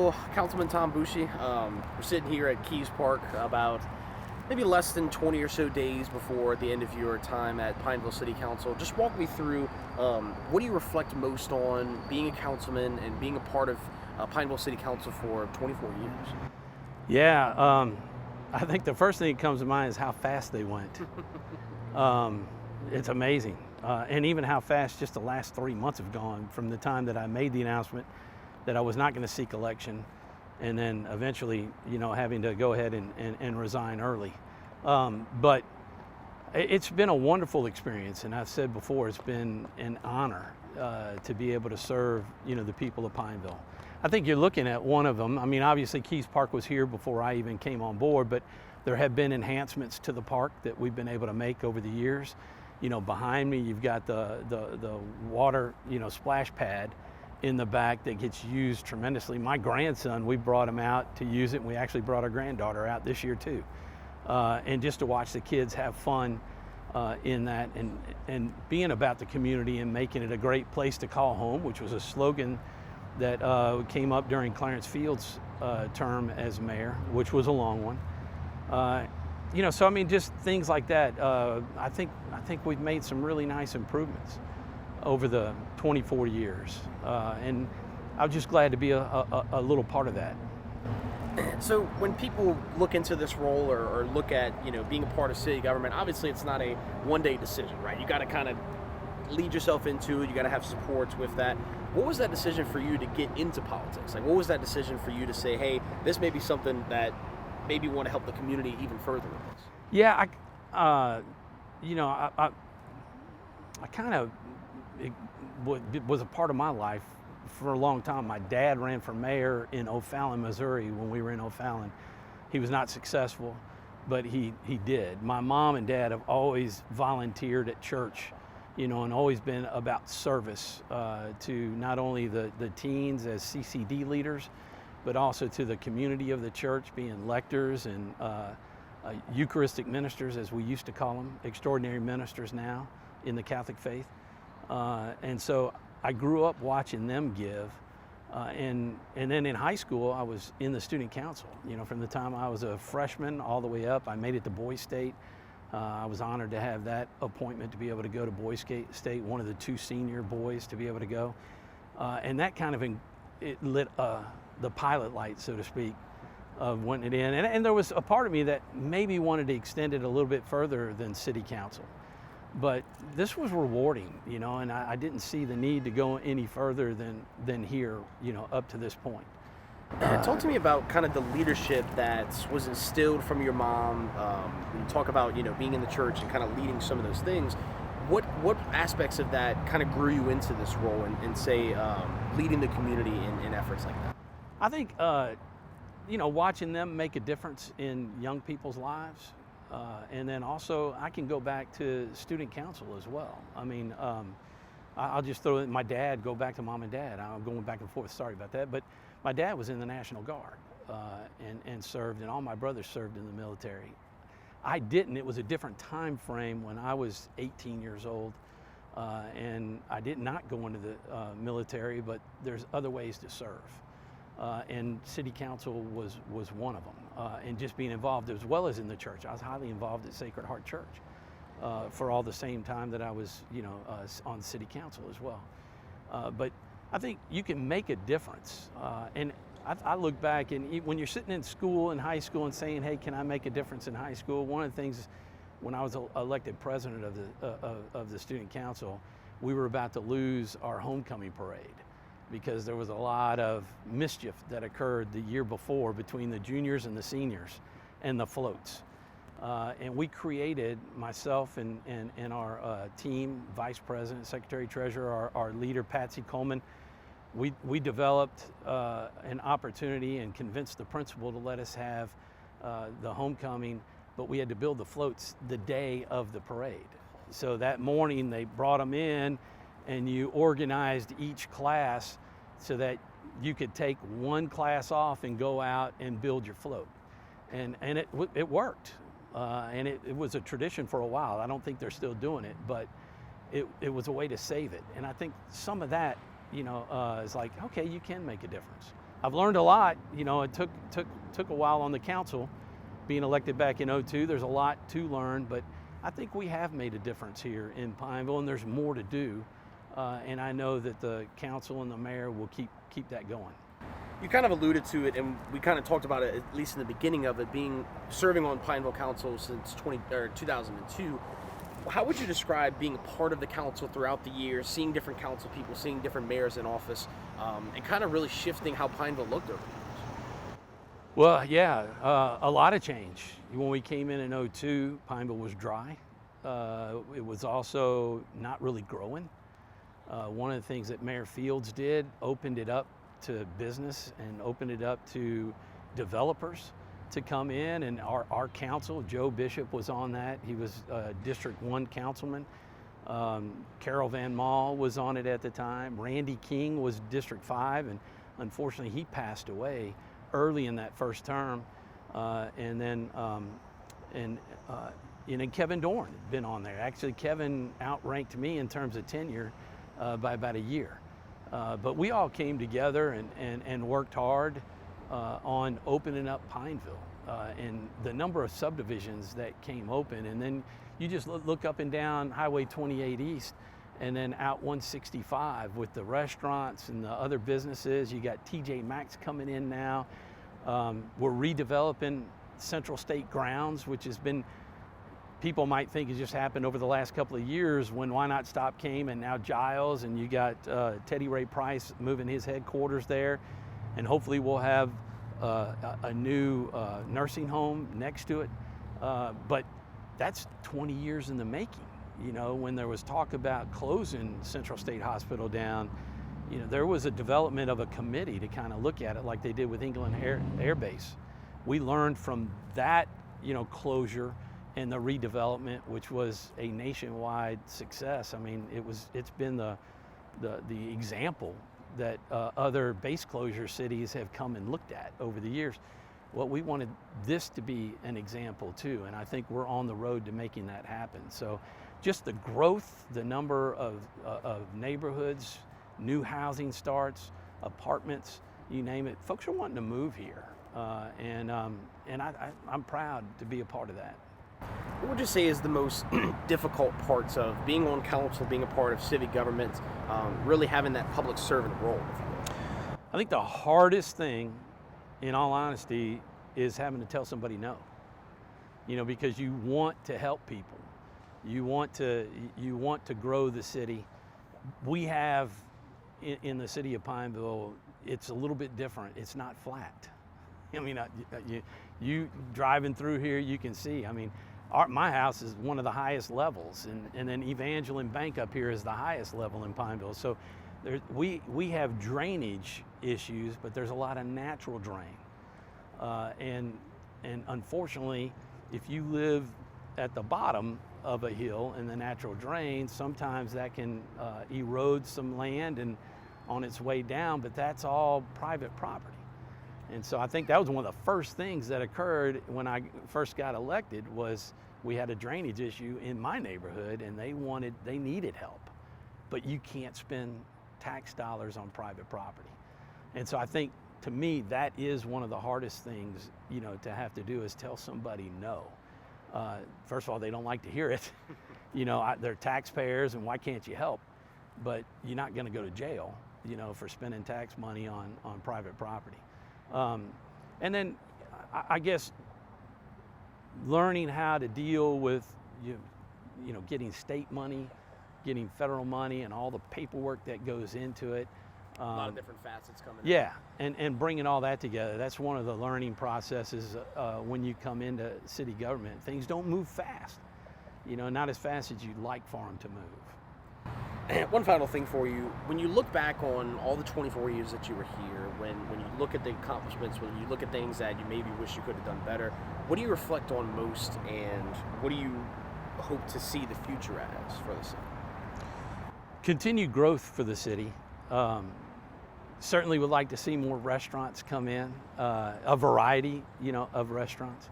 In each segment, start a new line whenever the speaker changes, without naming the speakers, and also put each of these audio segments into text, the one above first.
So, Councilman Tom Bouchie, we're sitting here at Keys Park about maybe less than 20 or so days before the end of your time at Pineville City Council. Just walk me through what do you reflect most on being a councilman and being a part of Pineville City Council for 24 years?
Yeah, I think the first thing that comes to mind is how fast they went. It's amazing. And even how fast just the last 3 months have gone from the time that I made the announcement that I was not going to seek election, and then eventually, having to go ahead and resign early. But it's been a wonderful experience, and I've said before, it's been an honor to be able to serve, the people of Pineville. I think you're looking at one of them. I mean, obviously Keys Park was here before I even came on board, but there have been enhancements to the park that we've been able to make over the years. Behind me, you've got the water, splash pad in the back that gets used tremendously. My grandson, we brought him out to use it, and we actually brought our granddaughter out this year too. And just to watch the kids have fun in that, and being about the community and making it a great place to call home, which was a slogan that came up during Clarence Field's term as mayor, which was a long one. So I mean, just things like that. I think we've made some really nice improvements over the 24 years, and I'm just glad to be a little part of that.
So when people look into this role or look at being a part of city government, obviously it's not a one-day decision, right? You got to kind of lead yourself into it. You got to have supports with that. What was that decision for you to get into politics? Like, what was that decision for you to say, hey, this may be something that maybe want to help the community even further with this?
Yeah, I kind of, it was a part of my life for a long time. My dad ran for mayor in O'Fallon, Missouri when we were in O'Fallon. He was not successful, but he did. My mom and dad have always volunteered at church, and always been about service to not only the teens as CCD leaders, but also to the community of the church, being lectors and Eucharistic ministers, as we used to call them, extraordinary ministers now in the Catholic faith. And so I grew up watching them give. And then in high school, I was in the student council, from the time I was a freshman all the way up. I made it to Boys State. I was honored to have that appointment to be able to go to Boys State, one of the 2 senior boys to be able to go. And that kind of it lit the pilot light, so to speak, of wanting it in. And there was a part of me that maybe wanted to extend it a little bit further than city council. But this was rewarding, and I didn't see the need to go any further than here, up to this point.
Talk to me about kind of the leadership that was instilled from your mom. When you talk about, being in the church and kind of leading some of those things, what aspects of that kind of grew you into this role and say, leading the community in efforts like that?
I think, watching them make a difference in young people's lives. And then also I can go back to student council as well. I mean, I'll just throw in my dad, go back to mom and dad. I'm going back and forth, sorry about that. But my dad was in the National Guard and served, and all my brothers served in the military. I didn't. It was a different time frame when I was 18 years old. And I did not go into the military, but there's other ways to serve. And city council was one of them, and just being involved as well as in the church. I was highly involved at Sacred Heart Church for all the same time that I was, on city council as well. But I think you can make a difference. And I look back, and when you're sitting in school, in high school, and saying, hey, can I make a difference in high school? One of the things, when I was elected president of the student council, we were about to lose our homecoming parade, because there was a lot of mischief that occurred the year before between the juniors and the seniors and the floats. And we created, myself and our team, vice president, secretary treasurer, our leader, Patsy Coleman, we developed an opportunity and convinced the principal to let us have the homecoming, but we had to build the floats the day of the parade. So that morning they brought them in, and you organized each class so that you could take one class off and go out and build your float. And it worked. And it was a tradition for a while. I don't think they're still doing it, but it was a way to save it. And I think some of that, is like, okay, you can make a difference. I've learned a lot. You know, it took a while on the council, being elected back in '02. There's a lot to learn, but I think we have made a difference here in Pineville, and there's more to do. And I know that the council and the mayor will keep that going.
You kind of alluded to it, and we kind of talked about it, at least in the beginning of it, serving on Pineville Council since 2002. How would you describe being a part of the council throughout the years, seeing different council people, seeing different mayors in office, and kind of really shifting how Pineville looked over the years?
Well, yeah, a lot of change. When we came in '02, Pineville was dry. It was also not really growing. One of the things that Mayor Fields did, opened it up to business and opened it up to developers to come in, and our council, Joe Bishop was on that. He was District 1 councilman. Carol Van Mall was on it at the time. Randy King was District 5, and unfortunately he passed away early in that first term. And then Kevin Dorn had been on there. Actually, Kevin outranked me in terms of tenure by about a year. But we all came together and worked hard on opening up Pineville, and the number of subdivisions that came open. And then you just look up and down Highway 28 East and then out 165 with the restaurants and the other businesses. You got TJ Maxx coming in now. We're redeveloping Central State Grounds, which has been, people might think it just happened over the last couple of years when Why Not Stop came, and now Giles, and you got Teddy Ray Price moving his headquarters there, and hopefully we'll have a new nursing home next to it. But that's 20 years in the making. You know, when there was talk about closing Central State Hospital down, you know, there was a development of a committee to kind of look at it like they did with England Air Base. We learned from that, you know, closure and the redevelopment, which was a nationwide success. I mean, it's been the example that other base closure cities have come and looked at over the years. Well, we wanted this to be an example too, and I think we're on the road to making that happen. So just the growth, the number of neighborhoods, new housing starts, apartments, you name it, folks are wanting to move here. And I'm proud to be a part of that.
What would you say is the most difficult parts of being on council, being a part of civic government, really having that public servant role?
I think the hardest thing, in all honesty, is having to tell somebody no. You know, because you want to help people. You want to grow the city. We have, in the city of Pineville, it's a little bit different. It's not flat. I mean, you driving through here, you can see. I mean, my house is one of the highest levels, and then Evangeline Bank up here is the highest level in Pineville. So we have drainage issues, but there's a lot of natural drain. And unfortunately, if you live at the bottom of a hill in the natural drain, sometimes that can erode some land and on its way down, but that's all private property. And so I think that was one of the first things that occurred when I first got elected, was we had a drainage issue in my neighborhood, and they needed help. But you can't spend tax dollars on private property. And so I think, to me, that is one of the hardest things, you know, to have to do, is tell somebody no. First of all, they don't like to hear it. You know, they're taxpayers, and why can't you help? But you're not going to go to jail, you know, for spending tax money on private property. And then I guess learning how to deal with, you know, getting state money, getting federal money, and all the paperwork that goes into it.
A lot of different facets coming in.
Yeah, and bringing all that together. That's one of the learning processes when you come into city government. Things don't move fast, you know, not as fast as you'd like for them to move.
And one final thing for you, when you look back on all the 24 years that you were here, when you look at the accomplishments, when you look at things that you maybe wish you could have done better, what do you reflect on most, and what do you hope to see the future as for the city?
Continued growth for the city. Certainly would like to see more restaurants come in, a variety, you know, of restaurants.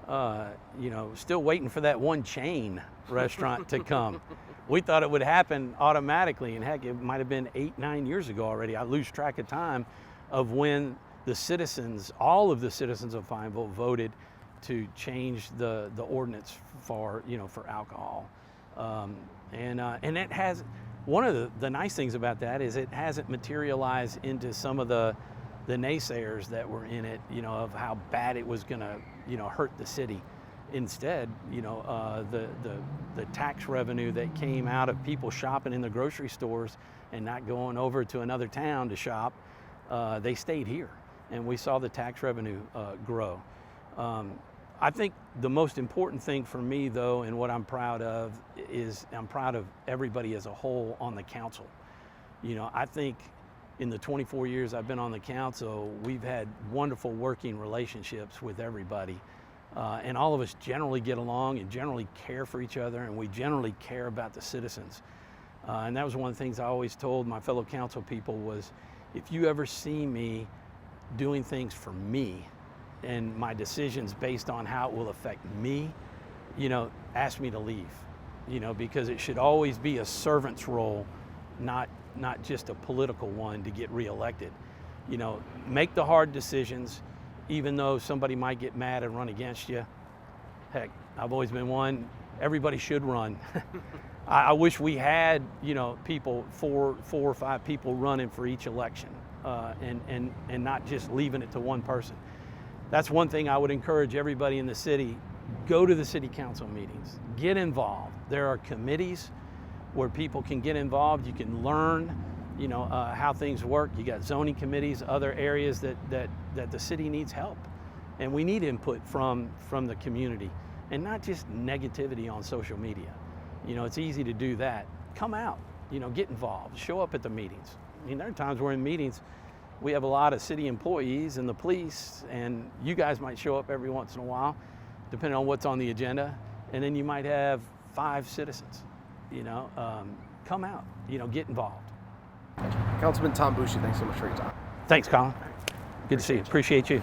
You know, still waiting for that one chain restaurant to come. We thought it would happen automatically, and heck, it might have been 8-9 years ago already. I lose track of time of when the citizens, all of the citizens of Pineville voted to change the ordinance for, for alcohol. And it has, one of the nice things about that is it hasn't materialized into some of the naysayers that were in it, of how bad it was gonna, hurt the city. Instead, the tax revenue that came out of people shopping in the grocery stores and not going over to another town to shop, they stayed here, and we saw the tax revenue grow. I think the most important thing for me, though, and what I'm proud of, is I'm proud of everybody as a whole on the council. I think in the 24 years I've been on the council, we've had wonderful working relationships with everybody. And all of us generally get along and generally care for each other, and we generally care about the citizens. And that was one of the things I always told my fellow council people was, if you ever see me doing things for me and my decisions based on how it will affect me, ask me to leave, because it should always be a servant's role, not just a political one to get reelected. Make the hard decisions, even though somebody might get mad and run against you. Heck, I've always been one, everybody should run. I wish we had, people, four or five people running for each election, and not just leaving it to one person. That's one thing I would encourage everybody in the city, go to the city council meetings, get involved. There are committees where people can get involved. You can learn, how things work. You got zoning committees, other areas that the city needs help. And we need input from the community, and not just negativity on social media. It's easy to do that. Come out, get involved, show up at the meetings. There are times we're in meetings, we have a lot of city employees and the police, and you guys might show up every once in a while, depending on what's on the agenda, and then you might have 5 citizens. Come out, get involved.
Councilman Tom Bouchie, thanks so much for your time.
Thanks, Colin. Good to see you. Appreciate you.